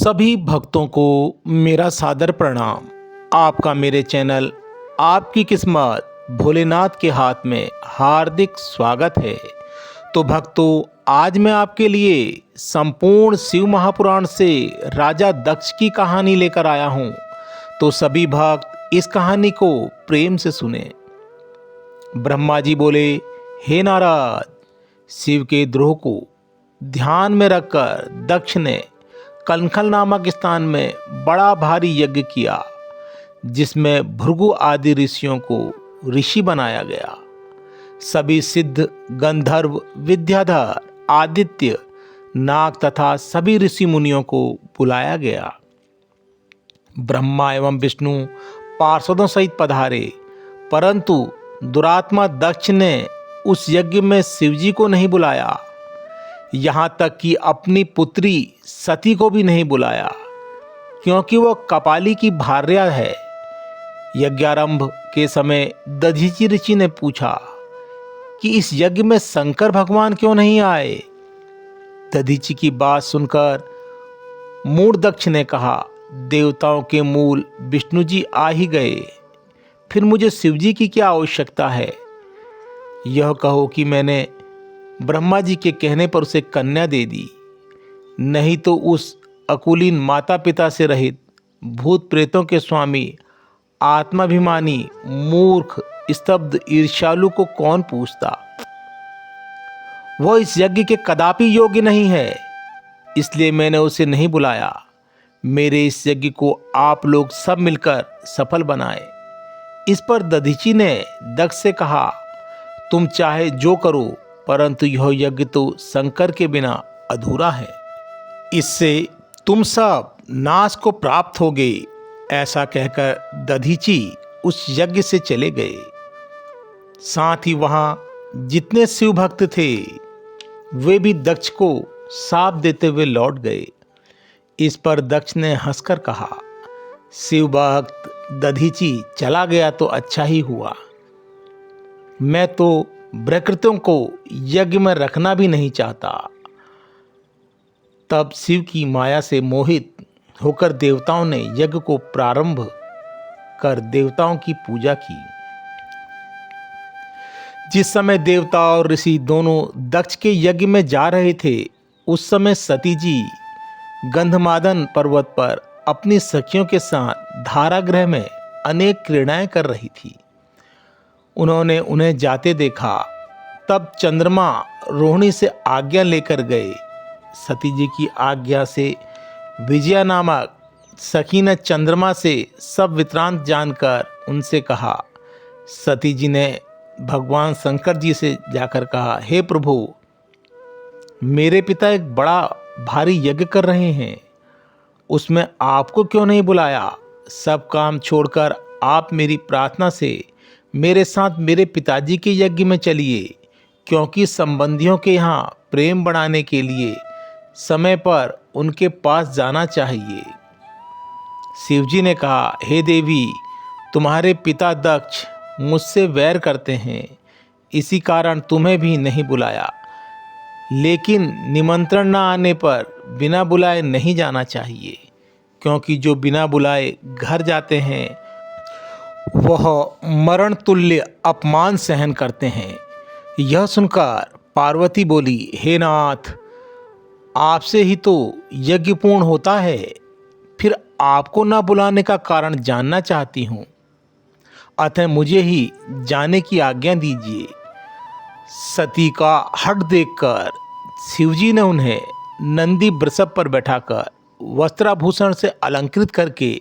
सभी भक्तों को मेरा सादर प्रणाम। आपका मेरे चैनल आपकी किस्मत भोलेनाथ के हाथ में हार्दिक स्वागत है। तो भक्तों, आज मैं आपके लिए संपूर्ण शिव महापुराण से राजा दक्ष की कहानी लेकर आया हूँ। तो सभी भक्त इस कहानी को प्रेम से सुने। ब्रह्मा जी बोले, हे नारद, शिव के द्रोह को ध्यान में रखकर दक्ष ने कनखल नामक स्थान में बड़ा भारी यज्ञ किया, जिसमें भृगु आदि ऋषियों को ऋषि बनाया गया। सभी सिद्ध, गंधर्व, विद्याधर, आदित्य, नाग तथा सभी ऋषि मुनियों को बुलाया गया। ब्रह्मा एवं विष्णु पार्षदों सहित पधारे, परंतु दुरात्मा दक्ष ने उस यज्ञ में शिवजी को नहीं बुलाया, यहाँ तक कि अपनी पुत्री सती को भी नहीं बुलाया, क्योंकि वह कपाली की भार्या है। यज्ञारंभ के समय दधीचि ऋषि ने पूछा कि इस यज्ञ में शंकर भगवान क्यों नहीं आए। दधीचि की बात सुनकर मूढ़ दक्ष ने कहा, देवताओं के मूल विष्णु जी आ ही गए, फिर मुझे शिवजी की क्या आवश्यकता है। यह कहो कि मैंने ब्रह्मा जी के कहने पर उसे कन्या दे दी, नहीं तो उस अकुलीन माता पिता से रहित भूत प्रेतों के स्वामी आत्माभिमानी मूर्ख स्तब्ध ईर्ष्यालु को कौन पूछता। वह इस यज्ञ के कदापि योग्य नहीं है, इसलिए मैंने उसे नहीं बुलाया। मेरे इस यज्ञ को आप लोग सब मिलकर सफल बनाए। इस पर दधीचि ने दक्ष से कहा, तुम चाहे जो करो, परंतु यह यज्ञ तो शंकर के बिना अधूरा है। इससे तुम सब नाश को प्राप्त होगे। ऐसा कहकर दधीचि उस यज्ञ से चले गए। साथ ही वहां जितने शिव भक्त थे वे भी दक्ष को शाप देते हुए लौट गए। इस पर दक्ष ने हंसकर कहा, शिव भक्त दधीचि चला गया तो अच्छा ही हुआ। मैं तो ब्रकृतों को यज्ञ में रखना भी नहीं चाहता। तब शिव की माया से मोहित होकर देवताओं ने यज्ञ को प्रारंभ कर देवताओं की पूजा की। जिस समय देवता और ऋषि दोनों दक्ष के यज्ञ में जा रहे थे, उस समय सती जी गंधमादन पर्वत पर अपनी सखियों के साथ धारागृह में अनेक क्रीड़ाएं कर रही थी। उन्होंने उन्हें जाते देखा, तब चंद्रमा रोहिणी से आज्ञा लेकर गए। सती जी की आज्ञा से विजया नामक सखी ने चंद्रमा से सब वृत्तांत जानकर उनसे कहा। सती जी ने भगवान शंकर जी से जाकर कहा, हे प्रभु, मेरे पिता एक बड़ा भारी यज्ञ कर रहे हैं, उसमें आपको क्यों नहीं बुलाया। सब काम छोड़कर आप मेरी प्रार्थना से मेरे साथ मेरे पिताजी के यज्ञ में चलिए, क्योंकि संबंधियों के यहाँ प्रेम बढ़ाने के लिए समय पर उनके पास जाना चाहिए। शिवजी ने कहा, हे देवी, तुम्हारे पिता दक्ष मुझसे वैर करते हैं, इसी कारण तुम्हें भी नहीं बुलाया। लेकिन निमंत्रण न आने पर बिना बुलाए नहीं जाना चाहिए, क्योंकि जो बिना बुलाए घर जाते हैं वह मरण तुल्य अपमान सहन करते हैं। यह सुनकर पार्वती बोली, हे नाथ, आपसे ही तो यज्ञ पूर्ण होता है, फिर आपको न बुलाने का कारण जानना चाहती हूँ, अतः मुझे ही जाने की आज्ञा दीजिए। सती का हठ देखकर शिवजी ने उन्हें नंदी वृषभ पर बैठाकर वस्त्राभूषण से अलंकृत करके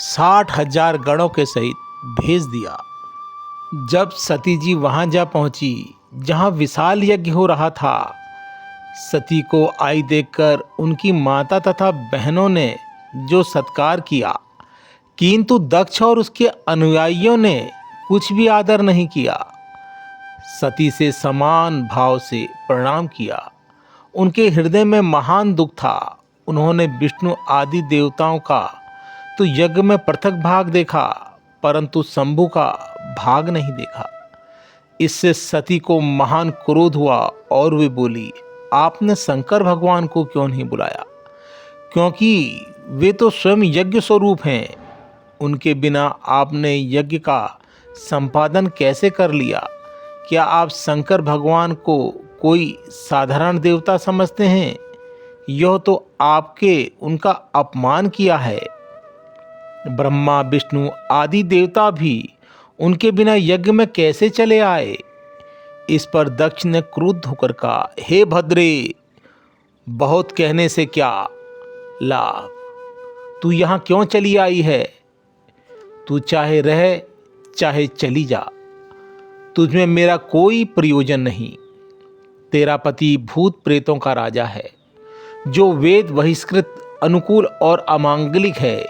60,000 गणों के सहित भेज दिया। जब सती जी वहां जा पहुंची जहां विशाल यज्ञ हो रहा था, सती को आई देखकर उनकी माता तथा बहनों ने जो सत्कार किया, किंतु दक्ष और उसके अनुयायियों ने कुछ भी आदर नहीं किया। सती से समान भाव से प्रणाम किया। उनके हृदय में महान दुख था। उन्होंने विष्णु आदि देवताओं का तो यज्ञ में पृथक भाग देखा, परंतु शंभु का भाग नहीं देखा। इससे सती को महान क्रोध हुआ और वे बोली, आपने शंकर भगवान को क्यों नहीं बुलाया, क्योंकि वे तो स्वयं यज्ञ स्वरूप हैं। उनके बिना आपने यज्ञ का संपादन कैसे कर लिया? क्या आप शंकर भगवान को कोई साधारण देवता समझते हैं? यह तो आपके उनका अपमान किया है। ब्रह्मा विष्णु आदि देवता भी उनके बिना यज्ञ में कैसे चले आए? इस पर दक्ष ने क्रुद्ध होकर कहा, हे भद्रे, बहुत कहने से क्या लाभ? तू यहाँ क्यों चली आई है? तू चाहे रह चाहे चली जा, तुझमें मेरा कोई प्रयोजन नहीं। तेरा पति भूत प्रेतों का राजा है, जो वेद बहिष्कृत, अनुकूल और अमांगलिक है,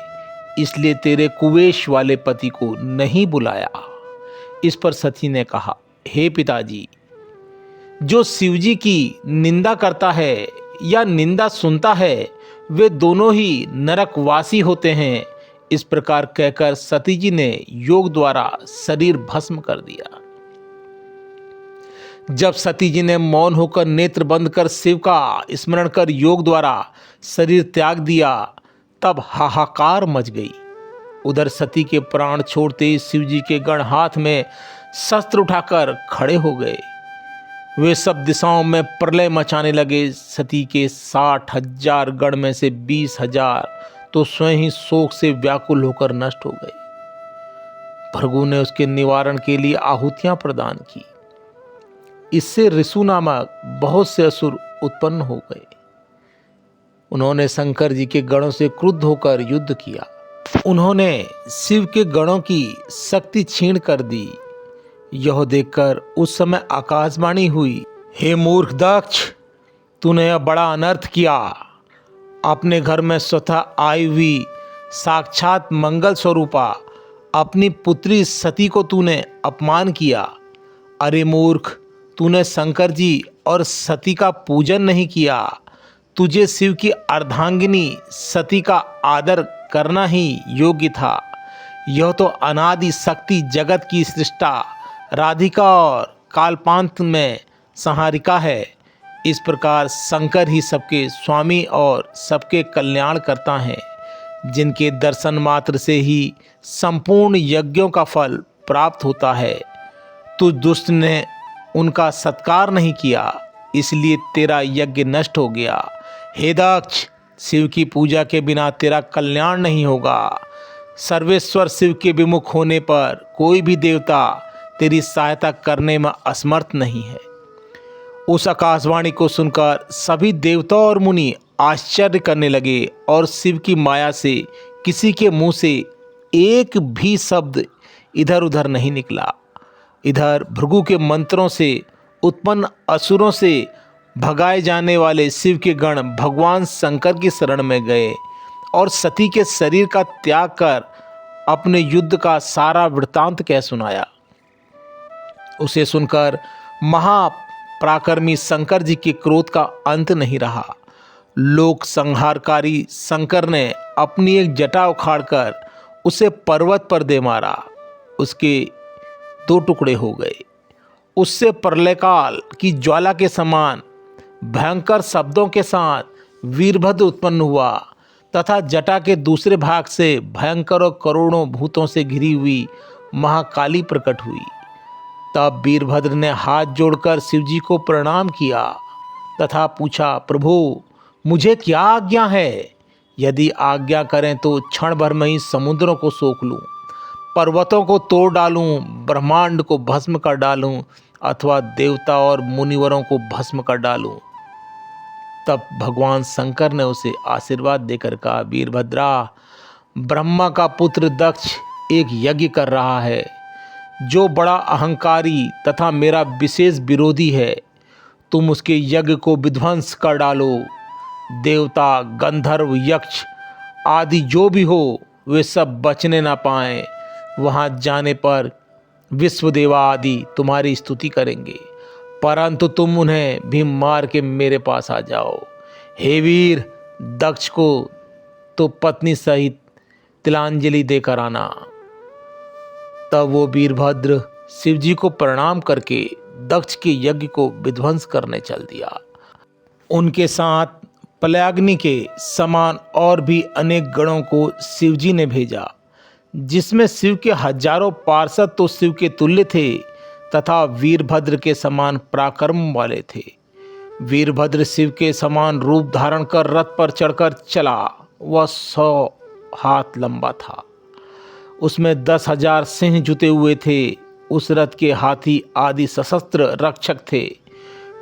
इसलिए तेरे कुवेश वाले पति को नहीं बुलाया। इस पर सती ने कहा, हे पिताजी, जो शिवजी की निंदा करता है या निंदा सुनता है, वे दोनों ही नरकवासी होते हैं। इस प्रकार कहकर सती जी ने योग द्वारा शरीर भस्म कर दिया। जब सती जी ने मौन होकर नेत्र बंद कर शिव का स्मरण कर योग द्वारा शरीर त्याग दिया, तब हाहाकार मच गई। उधर सती के प्राण छोड़ते ही शिव जी के गण हाथ में शस्त्र उठाकर खड़े हो गए। वे सब दिशाओं में प्रलय मचाने लगे। सती के 60,000 गण में से 20,000 तो स्वयं ही शोक से व्याकुल होकर नष्ट हो गए। भृगु ने उसके निवारण के लिए आहुतियां प्रदान की। इससे ऋषु नामक बहुत से असुर उत्पन्न हो गए। उन्होंने शंकर जी के गणों से क्रुद्ध होकर युद्ध किया। उन्होंने शिव के गणों की शक्ति छीन कर दी। यह देखकर उस समय आकाशवाणी हुई, हे मूर्ख दक्ष, तूने यह बड़ा अनर्थ किया। अपने घर में स्वतः आई हुई साक्षात मंगल स्वरूपा अपनी पुत्री सती को तूने अपमान किया। अरे मूर्ख, तूने शंकर जी और सती का पूजन नहीं किया। तुझे शिव की अर्धांगिनी सती का आदर करना ही योग्य था। यह तो अनादि शक्ति जगत की सृष्टा राधिका और कालपांत में संहारिका है। इस प्रकार शंकर ही सबके स्वामी और सबके कल्याण करता है, जिनके दर्शन मात्र से ही संपूर्ण यज्ञों का फल प्राप्त होता है। तुझ दुष्ट ने उनका सत्कार नहीं किया, इसलिए तेरा यज्ञ नष्ट हो गया। हे दक्ष, शिव की पूजा के बिना तेरा कल्याण नहीं होगा। सर्वेश्वर शिव के विमुख होने पर कोई भी देवता तेरी सहायता करने में असमर्थ नहीं है। उस आकाशवाणी को सुनकर सभी देवता और मुनि आश्चर्य करने लगे और शिव की माया से किसी के मुंह से एक भी शब्द इधर उधर नहीं निकला। इधर भृगु के मंत्रों से उत्पन्न असुरों से भगाए जाने वाले शिव के गण भगवान शंकर की शरण में गए और सती के शरीर का त्याग कर अपने युद्ध का सारा वृत्तांत कह सुनाया। उसे सुनकर महापराक्रमी शंकर जी के क्रोध का अंत नहीं रहा। लोक संहारकारी शंकर ने अपनी एक जटा उखाड़कर उसे पर्वत पर दे मारा। उसके 2 टुकड़े हो गए। उससे प्रलयकाल की ज्वाला के समान भयंकर शब्दों के साथ वीरभद्र उत्पन्न हुआ तथा जटा के दूसरे भाग से भयंकर और करोड़ों भूतों से घिरी हुई महाकाली प्रकट हुई। तब वीरभद्र ने हाथ जोड़कर शिवजी को प्रणाम किया तथा पूछा, प्रभु, मुझे क्या आज्ञा है? यदि आज्ञा करें तो क्षण भर में ही समुद्रों को सोख लूं, पर्वतों को तोड़ डालूं, ब्रह्मांड को भस्म कर डालूं अथवा देवता और मुनिवरों को भस्म कर डालूं। तब भगवान शंकर ने उसे आशीर्वाद देकर कहा, वीरभद्रा, ब्रह्मा का पुत्र दक्ष एक यज्ञ कर रहा है, जो बड़ा अहंकारी तथा मेरा विशेष विरोधी है। तुम उसके यज्ञ को विध्वंस कर डालो। देवता, गंधर्व, यक्ष आदि जो भी हो, वे सब बचने ना पाएं। वहाँ जाने पर विश्वदेवा आदि तुम्हारी स्तुति करेंगे, परंतु तुम उन्हें भी मार के मेरे पास आ जाओ। हे वीर, दक्ष को तो पत्नी सहित तिलांजलि देकर आना। तब वो वीरभद्र शिवजी को प्रणाम करके दक्ष के यज्ञ को विध्वंस करने चल दिया। उनके साथ प्लयाग्नि के समान और भी अनेक गणों को शिवजी ने भेजा, जिसमें शिव के हजारों पार्षद तो शिव के तुल्य थे तथा वीरभद्र के समान पराक्रम वाले थे। वीरभद्र शिव के समान रूप धारण कर रथ पर चढ़कर चला। वह 100 हाथ लंबा था। उसमें 10,000 सिंह जुटे हुए थे। उस रथ के हाथी आदि सशस्त्र रक्षक थे।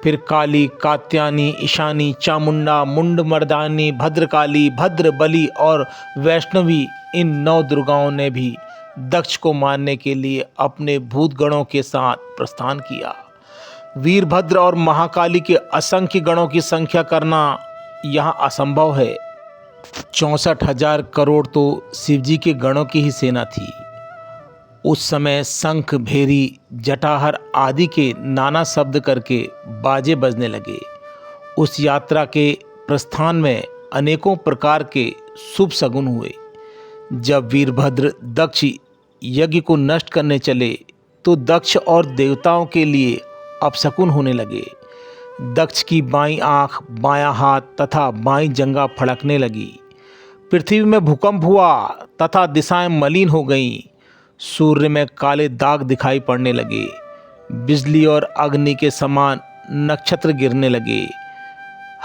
फिर काली, कात्यायनी, ईशानी, चामुंडा, मुंड मर्दानी, भद्रकाली, भद्रबली और वैष्णवी, इन 9 दुर्गाओं ने भी दक्ष को मारने के लिए अपने भूत गणों के साथ प्रस्थान किया। वीरभद्र और महाकाली के असंख्य गणों की संख्या करना यहाँ असंभव है। 64,000 करोड़ तो शिवजी के गणों की ही सेना थी। उस समय शंख, भेरी, जटाहर आदि के नाना शब्द करके बाजे बजने लगे। उस यात्रा के प्रस्थान में अनेकों प्रकार के शुभ शगुन हुए। जब वीरभद्र दक्ष यज्ञ को नष्ट करने चले तो दक्ष और देवताओं के लिए अपशकुन होने लगे। दक्ष की बाईं आंख, बायां हाथ तथा बाईं जंघा फड़कने लगी। पृथ्वी में भूकंप हुआ तथा दिशाएं मलिन हो गईं। सूर्य में काले दाग दिखाई पड़ने लगे। बिजली और अग्नि के समान नक्षत्र गिरने लगे।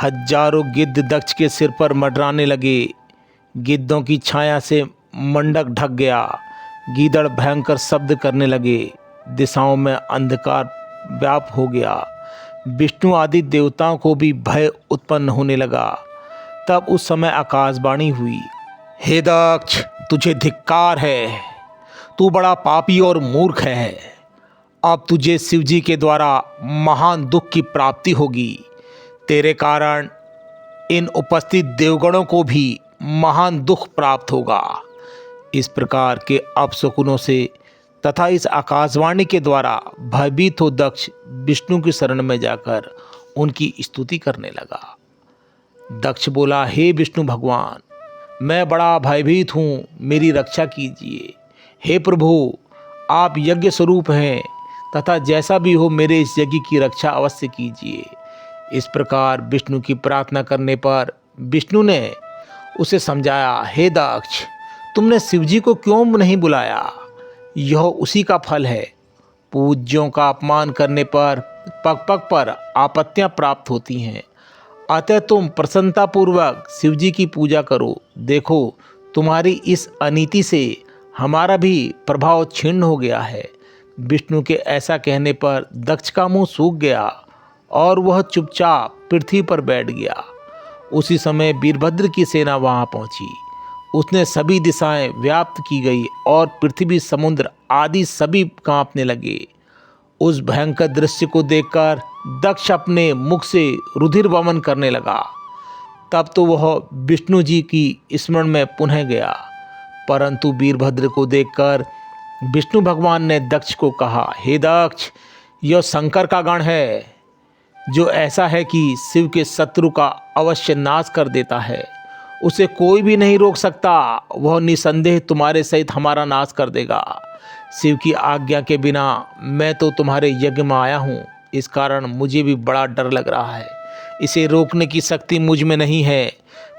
हजारों गिद्ध दक्ष के सिर पर मंडराने लगे। गिद्धों की छाया से मंडक ढक गया। गीदड़ भयंकर शब्द करने लगे। दिशाओं में अंधकार व्याप्त हो गया। विष्णु आदि देवताओं को भी भय उत्पन्न होने लगा। तब उस समय आकाशवाणी हुई, हे दक्ष, तुझे धिक्कार है। तू बड़ा पापी और मूर्ख है। अब तुझे शिवजी के द्वारा महान दुख की प्राप्ति होगी। तेरे कारण इन उपस्थित देवगणों को भी महान दुख प्राप्त होगा। इस प्रकार के अपशकुनों से तथा इस आकाशवाणी के द्वारा भयभीत हो दक्ष विष्णु की शरण में जाकर उनकी स्तुति करने लगा। दक्ष बोला, हे विष्णु भगवान, मैं बड़ा भयभीत हूँ, मेरी रक्षा कीजिए। हे प्रभु, आप यज्ञ स्वरूप हैं तथा जैसा भी हो मेरे इस यज्ञ की रक्षा अवश्य कीजिए। इस प्रकार विष्णु की प्रार्थना करने पर विष्णु ने उसे समझाया, हे दक्ष, तुमने शिवजी को क्यों नहीं बुलाया? यह उसी का फल है। पूज्यों का अपमान करने पर पग पग पर आपत्तियां प्राप्त होती हैं। अतः तुम प्रसन्नतापूर्वक शिवजी की पूजा करो। देखो, तुम्हारी इस अनीति से हमारा भी प्रभाव क्षीण हो गया है। विष्णु के ऐसा कहने पर दक्ष का मुंह सूख गया और वह चुपचाप पृथ्वी पर बैठ गया। उसी समय वीरभद्र की सेना वहां पहुंची। उसने सभी दिशाएं व्याप्त की गई और पृथ्वी, समुद्र आदि सभी कांपने लगे। उस भयंकर दृश्य को देखकर दक्ष अपने मुख से रुधिर वमन करने लगा। तब तो वह विष्णु जी की स्मरण में पुनः गया। परंतु वीरभद्र को देखकर विष्णु भगवान ने दक्ष को कहा, हे दक्ष, यह शंकर का गण है, जो ऐसा है कि शिव के शत्रु का अवश्य नाश कर देता है। उसे कोई भी नहीं रोक सकता। वह निसंदेह तुम्हारे सहित हमारा नाश कर देगा। शिव की आज्ञा के बिना मैं तो तुम्हारे यज्ञ में आया हूँ। इस कारण मुझे भी बड़ा डर लग रहा है। इसे रोकने की शक्ति मुझ में नहीं है।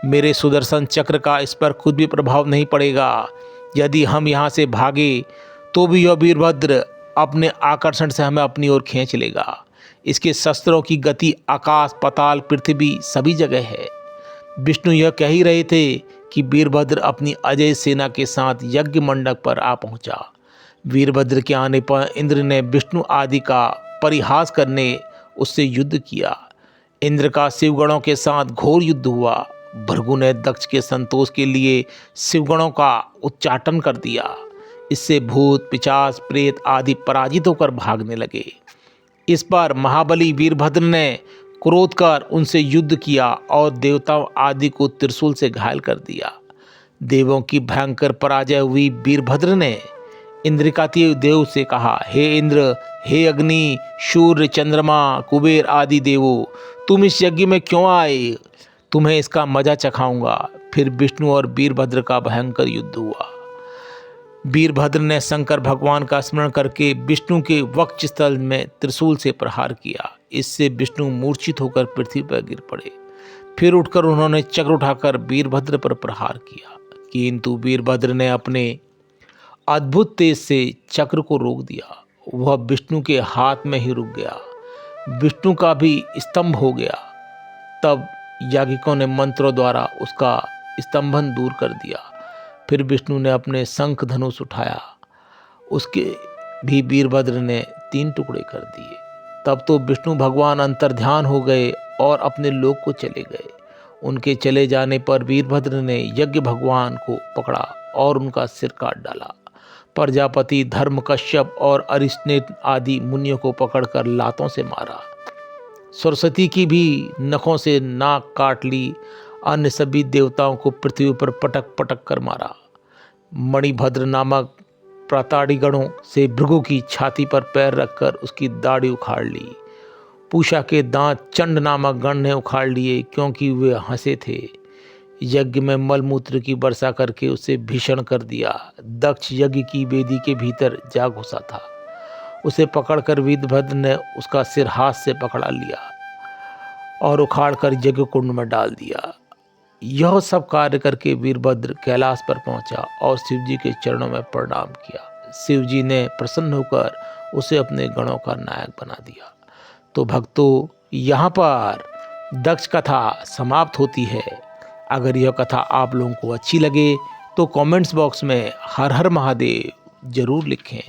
मेरे सुदर्शन चक्र का इस पर खुद भी प्रभाव नहीं पड़ेगा। यदि हम यहाँ से भागे तो भी यह वीरभद्र अपने आकर्षण से हमें अपनी ओर खींच लेगा। इसके शस्त्रों की गति आकाश, पाताल, पृथ्वी सभी जगह है। विष्णु यह कह ही रहे थे कि वीरभद्र अपनी अजय सेना के साथ यज्ञ मंडप पर आ पहुंचा। वीरभद्र के आने पर इंद्र ने विष्णु आदि का परिहास करने उससे युद्ध किया। इंद्र का शिवगणों के साथ घोर युद्ध हुआ। भृगु ने दक्ष के संतोष के लिए शिवगणों का उच्चाटन कर दिया। इससे भूत, पिशाच, प्रेत आदि पराजित होकर भागने लगे। इस पर महाबली वीरभद्र ने क्रोध कर उनसे युद्ध किया और देवताओं आदि को त्रिशूल से घायल कर दिया। देवों की भयंकर पराजय हुई। वीरभद्र ने इंद्रिकातीय देव से कहा, हे इंद्र, हे अग्नि, सूर्य, चंद्रमा, कुबेर आदि देवों, तुम इस यज्ञ में क्यों आए? तुम्हें इसका मजा चखाऊंगा। फिर विष्णु और वीरभद्र का भयंकर युद्ध हुआ। वीरभद्र ने शंकर भगवान का स्मरण करके विष्णु के वक्षस्थल में त्रिशूल से प्रहार किया। इससे विष्णु मूर्छित होकर पृथ्वी पर गिर पड़े। फिर उठकर उन्होंने चक्र उठाकर वीरभद्र पर प्रहार किया, किंतु वीरभद्र ने अपने अद्भुत तेज से चक्र को रोक दिया। वह विष्णु के हाथ में ही रुक गया, विष्णु का भी स्तंभ हो गया। तब याज्ञिकों ने मंत्रों द्वारा उसका स्तंभन दूर कर दिया। फिर विष्णु ने अपने शंख धनुष उठाया, उसके भी वीरभद्र ने 3 टुकड़े कर दिए। तब तो विष्णु भगवान अंतर्ध्यान हो गए और अपने लोक को चले गए। उनके चले जाने पर वीरभद्र ने यज्ञ भगवान को पकड़ा और उनका सिर काट डाला। प्रजापति, धर्म, कश्यप और अरिष्टेन आदि मुनियों को पकड़कर लातों से मारा। सरस्वती की भी नखों से नाक काट ली। अन्य सभी देवताओं को पृथ्वी पर पटक पटक कर मारा। मणिभद्र नामक प्राताड़िगणों से भृगु की छाती पर पैर रखकर उसकी दाढ़ी उखाड़ ली। पूषा के दांत चंड नामक गण ने उखाड़ लिए, क्योंकि वे हंसे थे। यज्ञ में मलमूत्र की वर्षा करके उसे भीषण कर दिया। दक्ष यज्ञ की वेदी के भीतर जा घुसा था। उसे पकड़कर वीरभद्र ने उसका सिर हाथ से पकड़ा लिया और उखाड़कर यज्ञ कुंड में डाल दिया। यह सब कार्य करके वीरभद्र कैलाश पर पहुंचा और शिवजी के चरणों में प्रणाम किया। शिवजी ने प्रसन्न होकर उसे अपने गणों का नायक बना दिया। तो भक्तों, यहाँ पर दक्ष कथा समाप्त होती है। अगर यह कथा आप लोगों को अच्छी लगे तो कमेंट्स बॉक्स में हर हर महादेव जरूर लिखें।